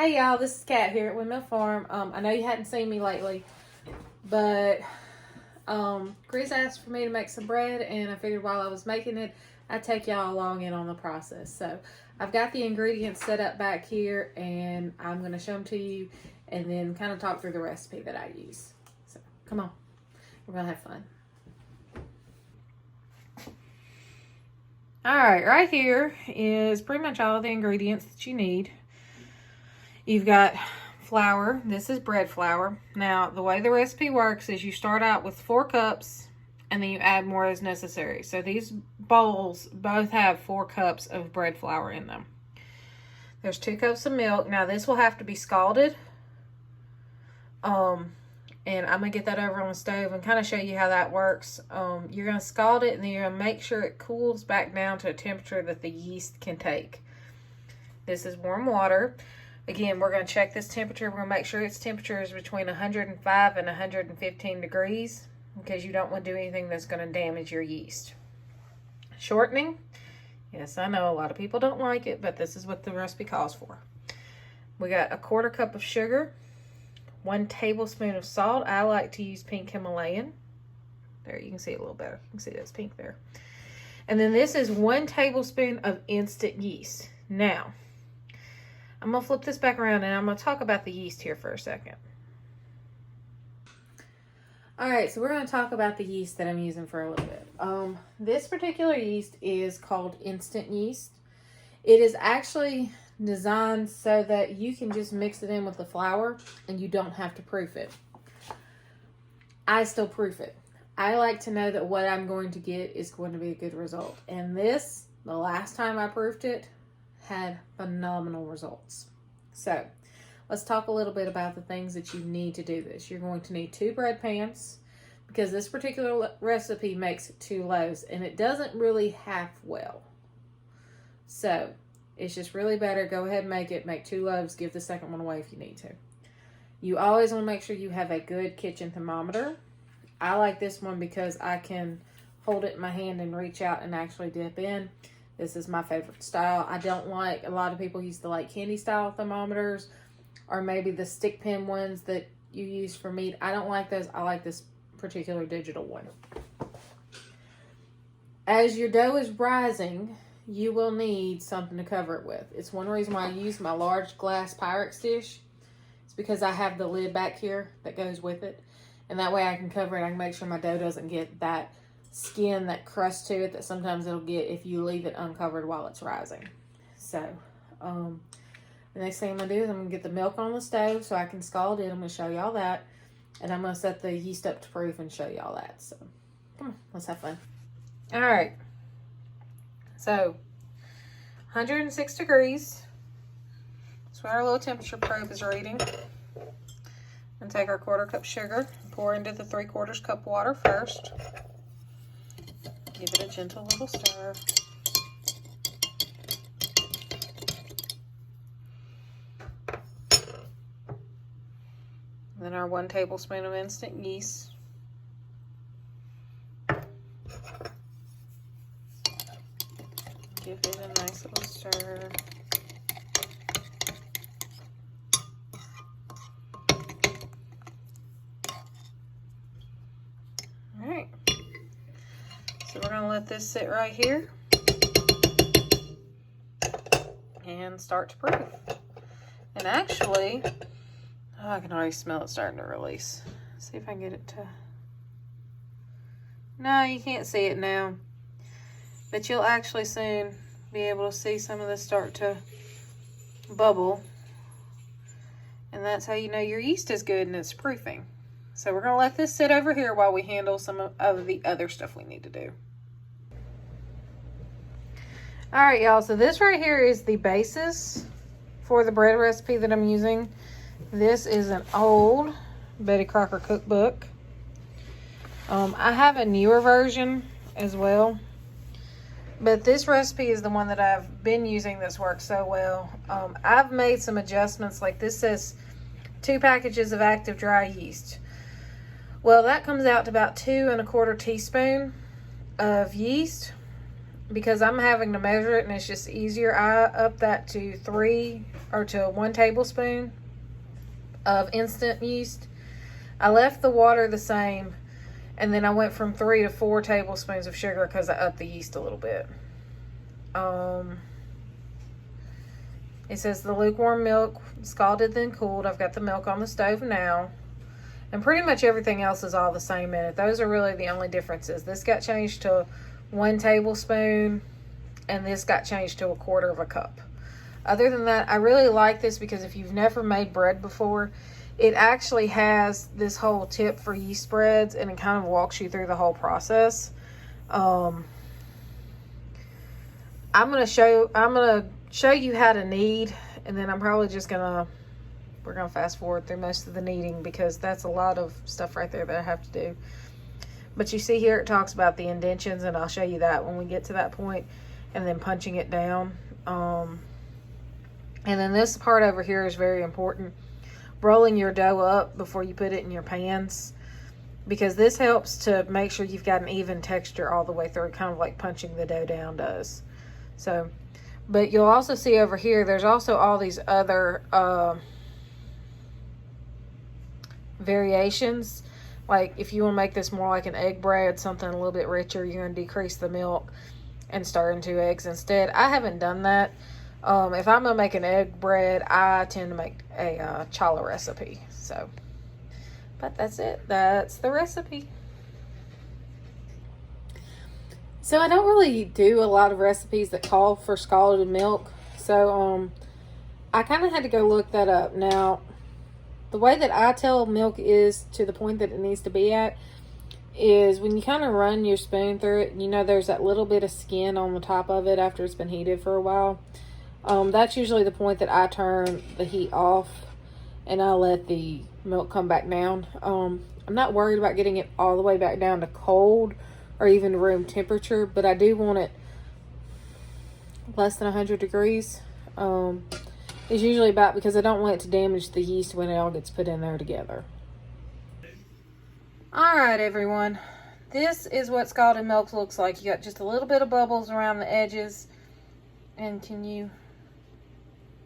Hey y'all, this is Kat here at Windmill Farm. I know you hadn't seen me lately, but Chris asked for me to make some bread, and I figured while I was making it, I'd take y'all along in on the process. So I've got the ingredients set up back here, and I'm going to show them to you and then kind of talk through the recipe that I use. So come on, we're going to have fun. Alright, right here is pretty much all of the ingredients that you need. You've got flour. This is bread flour. Now, the way the recipe works is you start out with 4 cups and then you add more as necessary. So these bowls both have 4 cups of bread flour in them. There's 2 cups of milk. Now, this will have to be scalded. And I'm going to get that over on the stove and kind of show you how that works. You're going to scald it and then you're going to make sure it cools back down to a temperature that the yeast can take. This is warm water. Again, we're going to check this temperature. We're going to make sure its temperature is between 105 and 115 degrees because you don't want to do anything that's going to damage your yeast. Shortening. Yes, I know a lot of people don't like it, but this is what the recipe calls for. We got 1/4 cup of sugar, 1 tablespoon of salt. I like to use pink Himalayan. There, you can see it a little better. You can see that's pink there. And then this is 1 tablespoon of instant yeast. Now, I'm going to flip this back around and I'm going to talk about the yeast here for a second. Alright, so we're going to talk about the yeast that I'm using for a little bit. This particular yeast is called instant yeast. It is actually designed so that you can just mix it in with the flour and you don't have to proof it. I still proof it. I like to know that what I'm going to get is going to be a good result. And this, the last time I proofed it, had phenomenal results. So let's talk a little bit about the things that you need to do this. You're going to need 2 bread pans because this particular recipe makes 2 loaves and it doesn't really half well. So it's just really better. Go ahead and make it. Make 2 loaves. Give the second one away if you need to. You always want to make sure you have a good kitchen thermometer. I like this one because I can hold it in my hand and reach out and actually dip in. This is my favorite style. I don't like, a lot of people use the like candy style thermometers or maybe the stick pin ones that you use for meat. I don't like those. I like this particular digital one. As your dough is rising, you will need something to cover it with. It's one reason why I use my large glass Pyrex dish. It's because I have the lid back here that goes with it. And that way I can cover it. I can make sure my dough doesn't get that skin, that crust to it that sometimes it'll get if you leave it uncovered while it's rising. So the next thing I'm gonna do is I'm gonna get the milk on the stove so I can scald it. I'm gonna show y'all that, and I'm gonna set the yeast up to proof and show y'all that. So come on, let's have fun. All right, so 106 degrees. That's what our little temperature probe is reading. And take our 1/4 cup sugar, pour into the 3/4 cup water first. Give it a gentle little stir. Then our 1 tablespoon of instant yeast. Give it a nice little stir. Alright. So we're going to let this sit right here and start to proof. And actually, oh, I can already smell it starting to release. Let's see if I can get it to... No, you can't see it now. But you'll actually soon be able to see some of this start to bubble. And that's how you know your yeast is good and it's proofing. So we're going to let this sit over here while we handle some of the other stuff we need to do. Alright, y'all. So this right here is the basis for the bread recipe that I'm using. This is an old Betty Crocker cookbook. I have a newer version as well. But this recipe is the one that I've been using that's worked so well. I've made some adjustments. Like this says 2 packages of active dry yeast. Well, that comes out to about 2 1/4 teaspoon of yeast. because I'm having to measure it and it's just easier, I up that to 1 tablespoon of instant yeast. I left the water the same, and then I went from 3 to 4 tablespoons of sugar because I upped the yeast a little bit. It says the lukewarm milk, scalded then cooled. I've got the milk on the stove now. And pretty much everything else is all the same in it. Those are really the only differences. This got changed to 1 tablespoon, and this got changed to 1/4 cup. Other than that, I really like this because if you've never made bread before, it actually has this whole tip for yeast breads, and it kind of walks you through the whole process. I'm gonna show you how to knead, and then I'm probably just we're gonna fast forward through most of the kneading because that's a lot of stuff right there that I have to do. But you see here it talks about the indentions, and I'll show you that when we get to that point, and then punching it down. And then this part over here is very important. Rolling your dough up before you put it in your pans, because this helps to make sure you've got an even texture all the way through, kind of like punching the dough down does. So, but you'll also see over here, there's also all these other variations. Like if you want to make this more like an egg bread, something a little bit richer, you're going to decrease the milk and stir in 2 eggs instead. I haven't done that. If I'm going to make an egg bread, I tend to make a challah recipe. So, but that's it. That's the recipe. So I don't really do a lot of recipes that call for scalded milk. So I kind of had to go look that up. Now, the way that I tell milk is to the point that it needs to be at is when you kind of run your spoon through it, you know there's that little bit of skin on the top of it after it's been heated for a while. That's usually the point that I turn the heat off and I let the milk come back down. I'm not worried about getting it all the way back down to cold or even room temperature, but I do want it less than 100 degrees. It's usually about, because I don't want it to damage the yeast when it all gets put in there together. Alright everyone, this is what scalded milk looks like. You got just a little bit of bubbles around the edges, and can you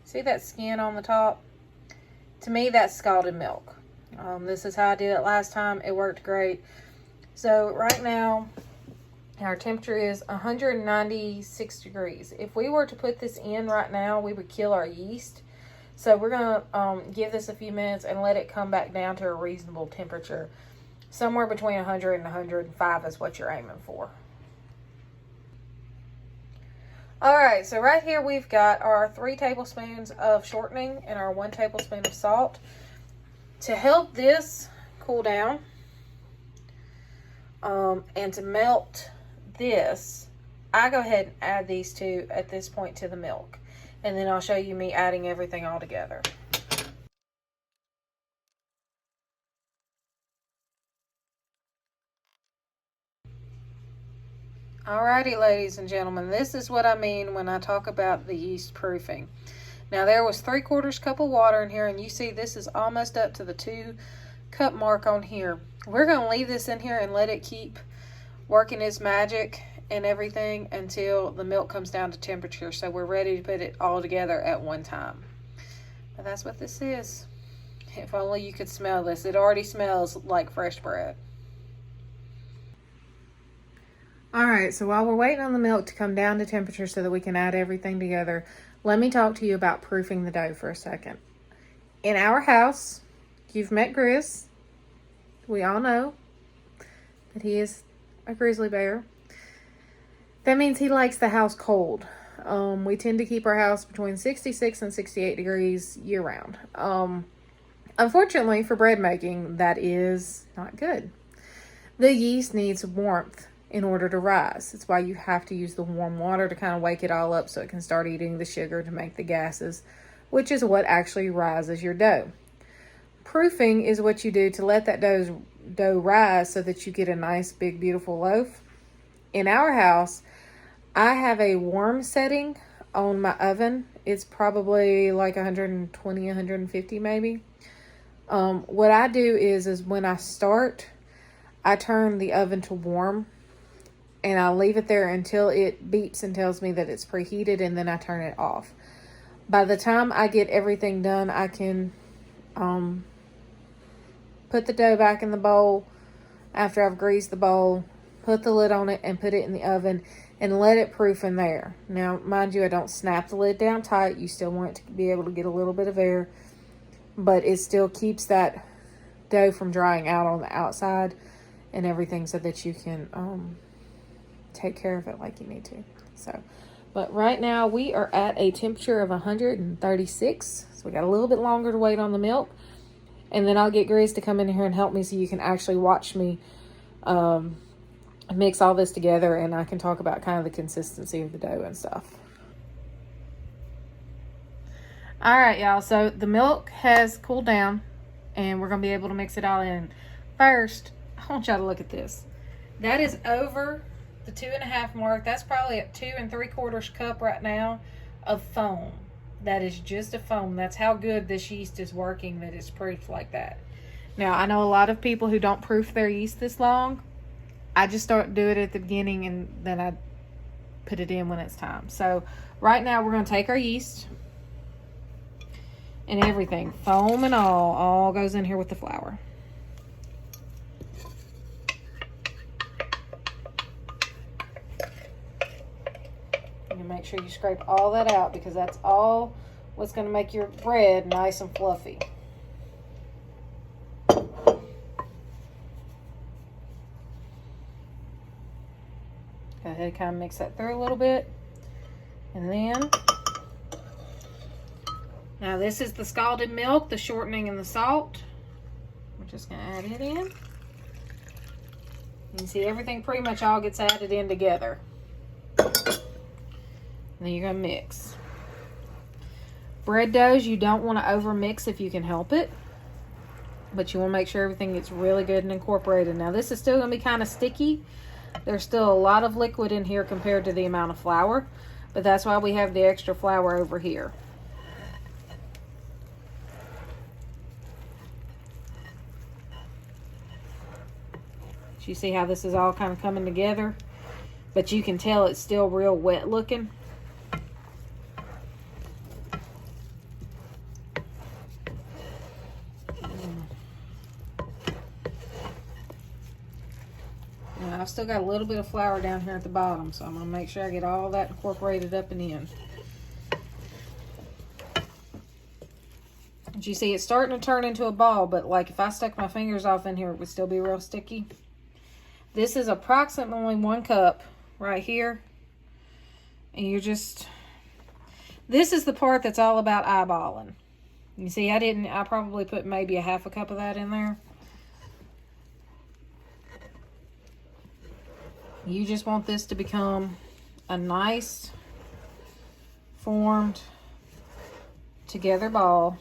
see that skin on the top? To me, that's scalded milk. This is how I did it last time. It worked great. So right now, our temperature is 196 degrees. If we were to put this in right now, we would kill our yeast. So we're going to give this a few minutes and let it come back down to a reasonable temperature. Somewhere between 100 and 105 is what you're aiming for. Alright, so right here we've got our 3 tablespoons of shortening and our 1 tablespoon of salt. To help this cool down and to melt this, I go ahead and add these 2 at this point to the milk. And then I'll show you me adding everything all together. Alrighty, ladies and gentlemen, this is what I mean when I talk about the yeast proofing. Now there was 3/4 cup of water in here, and you see this is almost up to the 2 cup mark on here. We're going to leave this in here and let it keep working its magic and everything until the milk comes down to temperature, so we're ready to put it all together at one time. But that's what this is. If only you could smell this. It already smells like fresh bread. Alright, so while we're waiting on the milk to come down to temperature so that we can add everything together, let me talk to you about proofing the dough for a second. In our house, you've met Grizz. We all know that he is a grizzly bear. That means he likes the house cold. We tend to keep our house between 66 and 68 degrees year round. Unfortunately, for bread making, that is not good. The yeast needs warmth in order to rise. That's why you have to use the warm water to kind of wake it all up so it can start eating the sugar to make the gases, which is what actually rises your dough. Proofing is what you do to let that dough rise so that you get a nice, big, beautiful loaf. In our house, I have a warm setting on my oven. It's probably like 120, 150 maybe. What I do is when I start, I turn the oven to warm. and I leave it there until it beeps and tells me that it's preheated, and then I turn it off. By the time I get everything done, I can put the dough back in the bowl after I've greased the bowl, put the lid on it, and put it in the oven and let it proof in there. Now, mind you, I don't snap the lid down tight. You still want it to be able to get a little bit of air, but it still keeps that dough from drying out on the outside and everything, so that you can take care of it like you need to. So, but right now we are at a temperature of 136, so we got a little bit longer to wait on the milk, and then I'll get Grizz to come in here and help me, so you can actually watch me mix all this together, and I can talk about kind of the consistency of the dough and stuff. All right, y'all, so the milk has cooled down, and we're gonna be able to mix it all in. First, I want y'all to look at this. That is over the 2.5 mark. That's probably at 2 3/4 cup right now of foam. That is just a foam. That's how good this yeast is working, that it's proofed like that. Now, I know a lot of people who don't proof their yeast this long. I just start do it at the beginning, and then I put it in when it's time. So right now we're going to take our yeast and everything, foam and all goes in here with the flour. And make sure you scrape all that out, because that's all what's going to make your bread nice and fluffy. Go ahead and kind of mix that through a little bit. And then, now this is the scalded milk, the shortening and the salt. We're just going to add it in. You can see everything pretty much all gets added in together. Then you're going to mix. Bread doughs, you don't want to over mix if you can help it, but you want to make sure everything gets really good and incorporated. Now this is still going to be kind of sticky. There's still a lot of liquid in here compared to the amount of flour, but that's why we have the extra flour over here. You see how this is all kind of coming together, but you can tell it's still real wet looking. Now, I've still got a little bit of flour down here at the bottom, so I'm going to make sure I get all that incorporated up and in. As you see, it's starting to turn into a ball, but like if I stuck my fingers off in here, it would still be real sticky. This is approximately 1 cup right here. And you're just, this is the part that's all about eyeballing. You see, I probably put maybe a 1/2 cup of that in there. You just want this to become a nice formed together ball.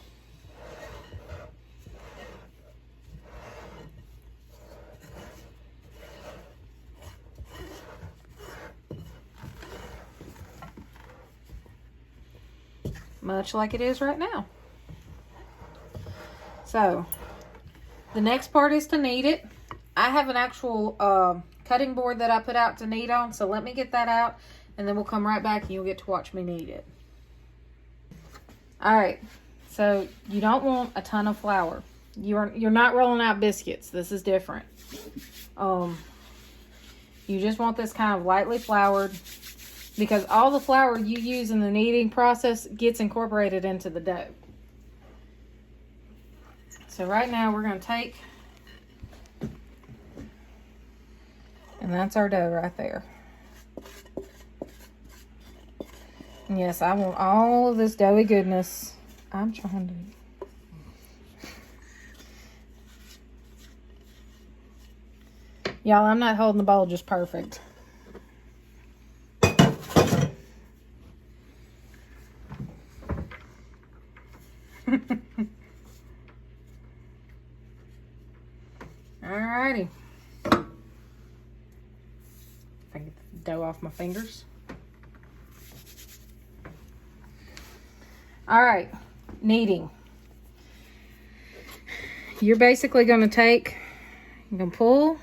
Much like it is right now. So the next part is to knead it. I have an actual cutting board that I put out to knead on, so let me get that out, and then we'll come right back and you'll get to watch me knead it. All right, so you don't want a ton of flour. You're not rolling out biscuits. This is different. You just want this kind of lightly floured, because all the flour you use in the kneading process gets incorporated into the dough. So right now we're going to take, and that's our dough right there. And yes, I want all of this doughy goodness. I'm trying to... Y'all, I'm not holding the bowl just perfect. Alrighty. If I get the dough off my fingers. Alright, kneading. You're basically going to take, you're going to pull,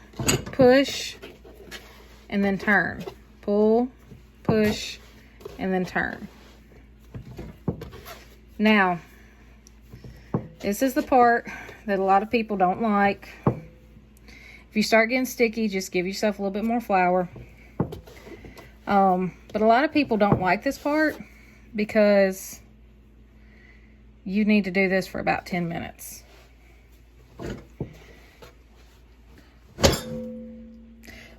push, and then turn. Pull, push, and then turn. Now, this is the part that a lot of people don't like. If you start getting sticky, just give yourself a little bit more flour. But a lot of people don't like this part because you need to do this for about 10 minutes.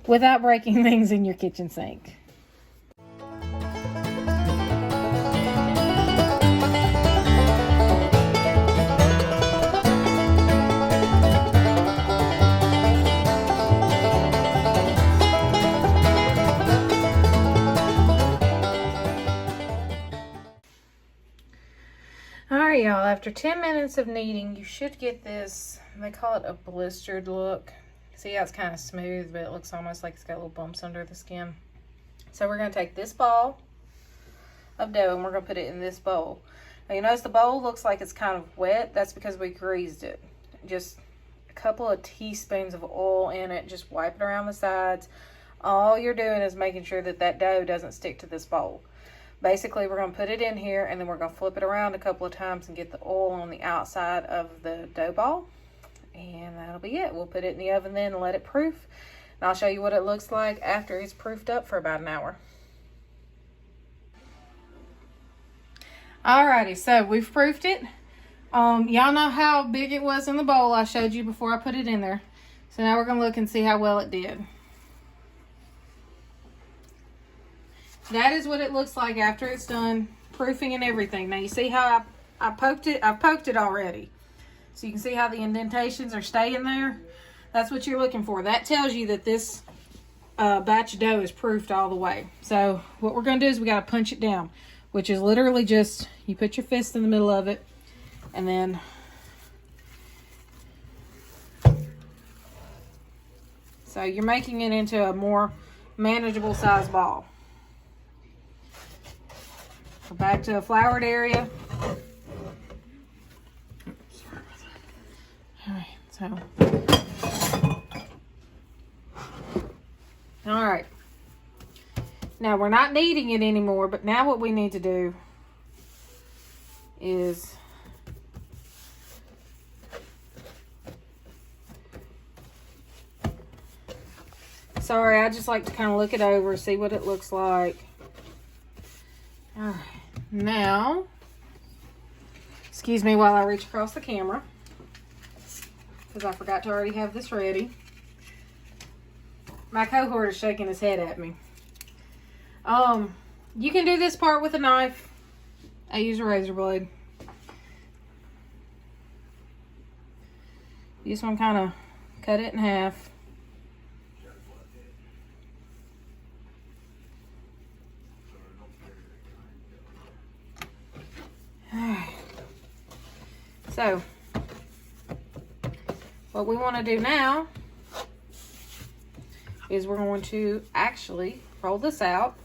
Without breaking things in your kitchen sink. Alright y'all, after 10 minutes of kneading, you should get this, they call it a blistered look. See how it's kind of smooth, but it looks almost like it's got little bumps under the skin. So we're going to take this ball of dough and we're going to put it in this bowl. Now you notice the bowl looks like it's kind of wet. That's because we greased it. Just a couple of teaspoons of oil in it. Just wipe it around the sides. All you're doing is making sure that that dough doesn't stick to this bowl. Basically, we're going to put it in here and then we're going to flip it around a couple of times and get the oil on the outside of the dough ball. And that'll be it. We'll put it in the oven then and let it proof. And I'll show you what it looks like after it's proofed up for about an hour. Alrighty, so we've proofed it. Y'all know how big it was in the bowl I showed you before I put it in there. So now we're going to look and see how well it did. That is what it looks like after it's done proofing and everything. Now you see how I've poked it already. So you can see how the indentations are staying there. That's what you're looking for. That tells you that this batch of dough is proofed all the way. So what we're going to do is we got to punch it down, which is literally just you put your fist in the middle of it and then so you're making it into a more manageable size ball. So back to a floured area. Alright, so. Alright. Now we're not kneading it anymore, but now what we need to do is sorry, I just like to kind of look it over, see what it looks like. Alright, now, excuse me while I reach across the camera, because I forgot to already have this ready. My cohort is shaking his head at me. You can do this part with a knife. I use a razor blade. You just want to kind of cut it in half. So, what we want to do now is we're going to actually roll this out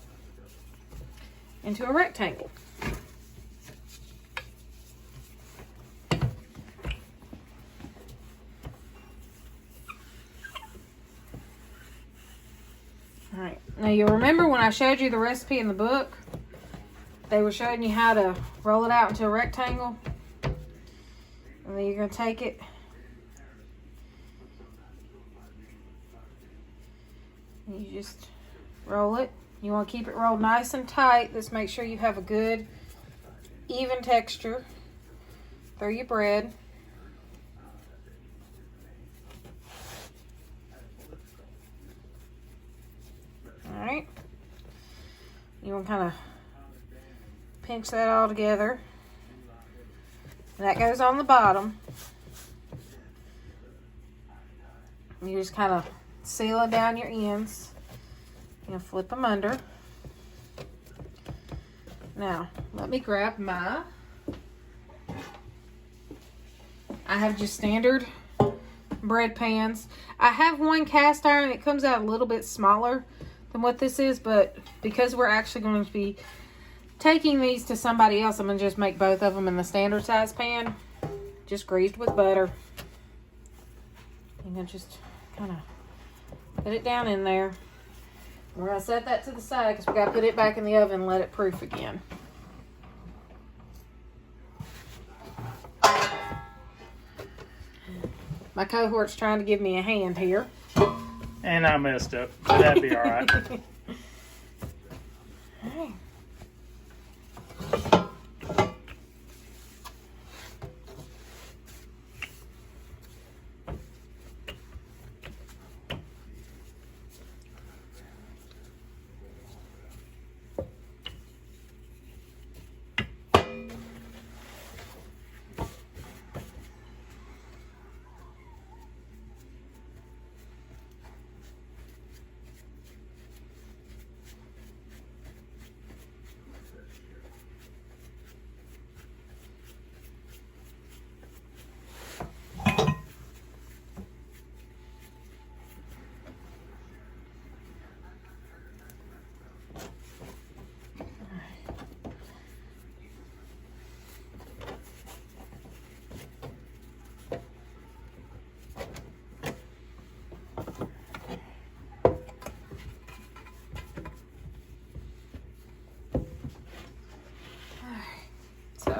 into a rectangle. Alright, now you'll remember when I showed you the recipe in the book, they were showing you how to roll it out into a rectangle. And then you're going to take it and you just roll it. You want to keep it rolled nice and tight. This makes sure you have a good even texture through your bread. Alright. You want to kind of pinch that all together. And that goes on the bottom. You just kind of seal it down your ends. You know, flip them under. Now, let me grab my, I have just standard bread pans. I have one cast iron. It comes out a little bit smaller than what this is, but because we're actually going to be taking these to somebody else, I'm going to just make both of them in the standard size pan, just greased with butter. I'm going to just kind of put it down in there. We're going to set that to the side because we got to put it back in the oven and let it proof again. My cohort's trying to give me a hand here. And I messed up. That'd be all right. All right. So,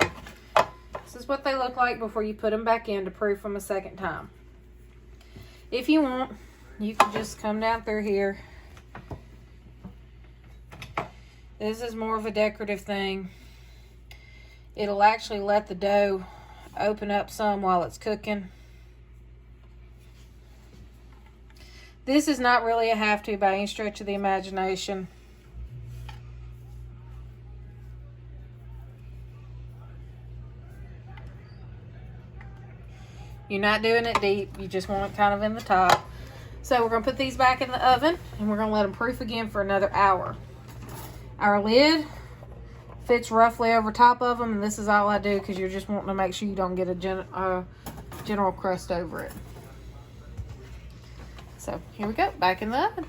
this is what they look like before you put them back in to proof them a second time. If you want, you can just come down through here. This is more of a decorative thing. It'll actually let the dough open up some while it's cooking. This is not really a have to by any stretch of the imagination. You're not doing it deep. You just want it kind of in the top. So we're going to put these back in the oven and we're going to let them proof again for another hour. Our lid fits roughly over top of them, and this is all I do because you're just wanting to make sure you don't get a general crust over it. So here we go, back in the oven.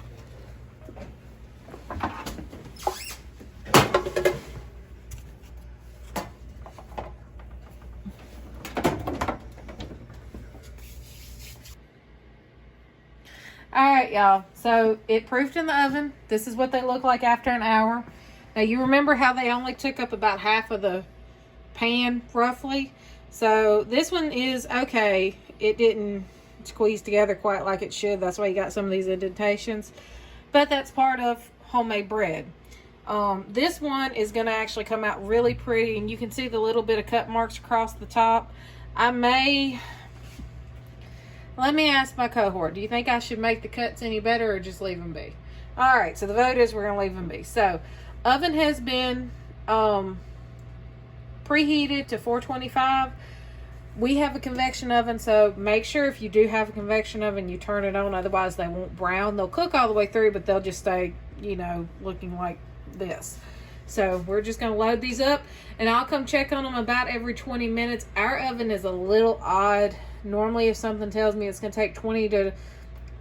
Alright, y'all. So it proofed in the oven. This is what they look like after an hour. Now you remember how they only took up about half of the pan, roughly? So this one is okay. It didn't squeeze together quite like it should. That's why you got some of these indentations. But that's part of homemade bread. This one is going to actually come out really pretty. And you can see the little bit of cut marks across the top. Let me ask my cohort, do you think I should make the cuts any better or just leave them be? Alright, so the vote is we're going to leave them be. So, oven has been preheated to 425. We have a convection oven, so make sure if you do have a convection oven, you turn it on. Otherwise, they won't brown. They'll cook all the way through, but they'll just stay, you know, looking like this. So, we're just going to load these up, and I'll come check on them about every 20 minutes. Our oven is a little odd. Normally, if something tells me it's going to take 20 to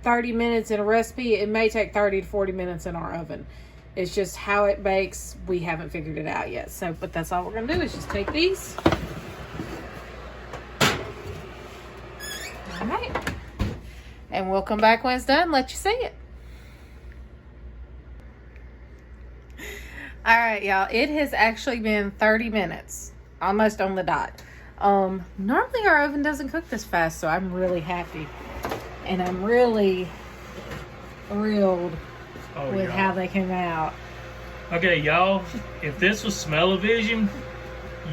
30 minutes in a recipe, it may take 30 to 40 minutes in our oven. It's just how it bakes. We haven't figured it out yet. So, but that's all we're going to do is just take these. All right. And we'll come back when it's done and let you see it. All right, y'all. It has actually been 30 minutes. Almost on the dot. Normally our oven doesn't cook this fast, so I'm really happy. And I'm really thrilled with how they came out. Okay, y'all, if this was smell-o-vision,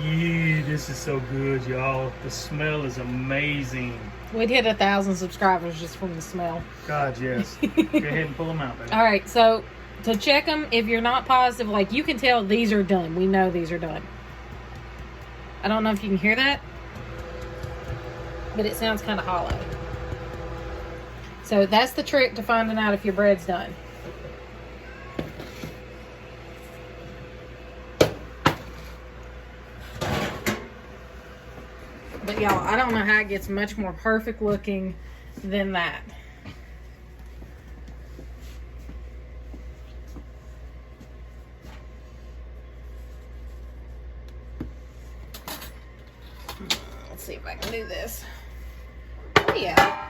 this is so good, y'all. The smell is amazing. We'd hit 1,000 subscribers just from the smell. God, yes. Go ahead and pull them out, baby. All right, so to check them, if you're not positive, like you can tell these are done. We know these are done. I don't know if you can hear that, but it sounds kind of hollow. So that's the trick to finding out if your bread's done. But y'all, I don't know how it gets much more perfect looking than that. Let's see if I can do this. Oh, yeah.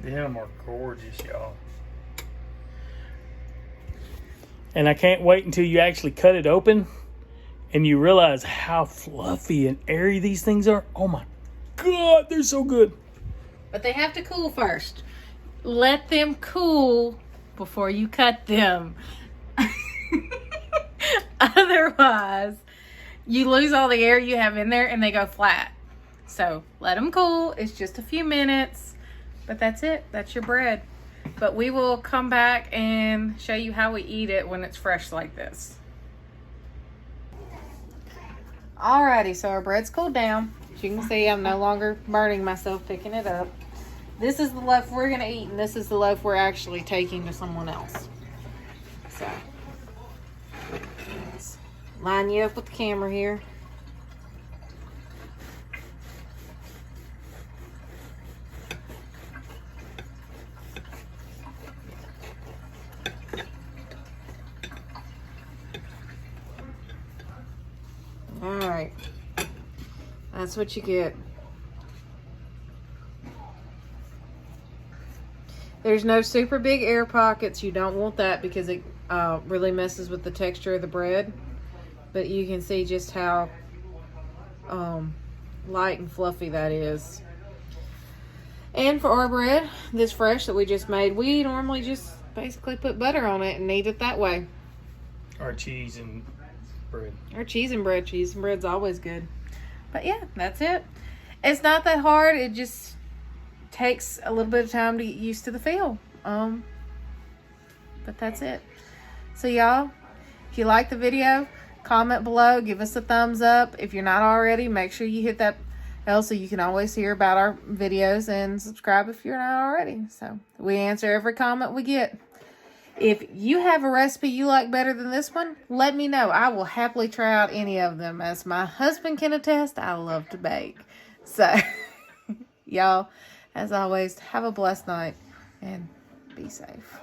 Them are gorgeous, y'all. And I can't wait until you actually cut it open and you realize how fluffy and airy these things are. Oh my God, they're so good. But they have to cool first. Let them cool before you cut them. Otherwise, you lose all the air you have in there and they go flat. So let them cool. It's just a few minutes, but that's it. That's your bread. But we will come back and show you how we eat it when it's fresh like this. Alrighty, so our bread's cooled down. As you can see, I'm no longer burning myself picking it up. This is the loaf we're going to eat, and this is the loaf we're actually taking to someone else. So, let's line you up with the camera here. Alright, that's what you get. There's no super big air pockets. You don't want that because it really messes with the texture of the bread. But you can see just how light and fluffy that is. And for our bread, this fresh that we just made, we normally just basically put butter on it and eat it that way. Or cheese and bread. Or cheese and bread. Cheese and bread's always good. But yeah, that's it. It's not that hard. It just takes a little bit of time to get used to the feel. But that's it. So y'all, if you like the video, comment below. Give us a thumbs up. If you're not already, make sure you hit that bell so you can always hear about our videos, and subscribe if you're not already. So we answer every comment we get. If you have a recipe you like better than this one, let me know. I will happily try out any of them. As my husband can attest, I love to bake. So, y'all, as always, have a blessed night and be safe.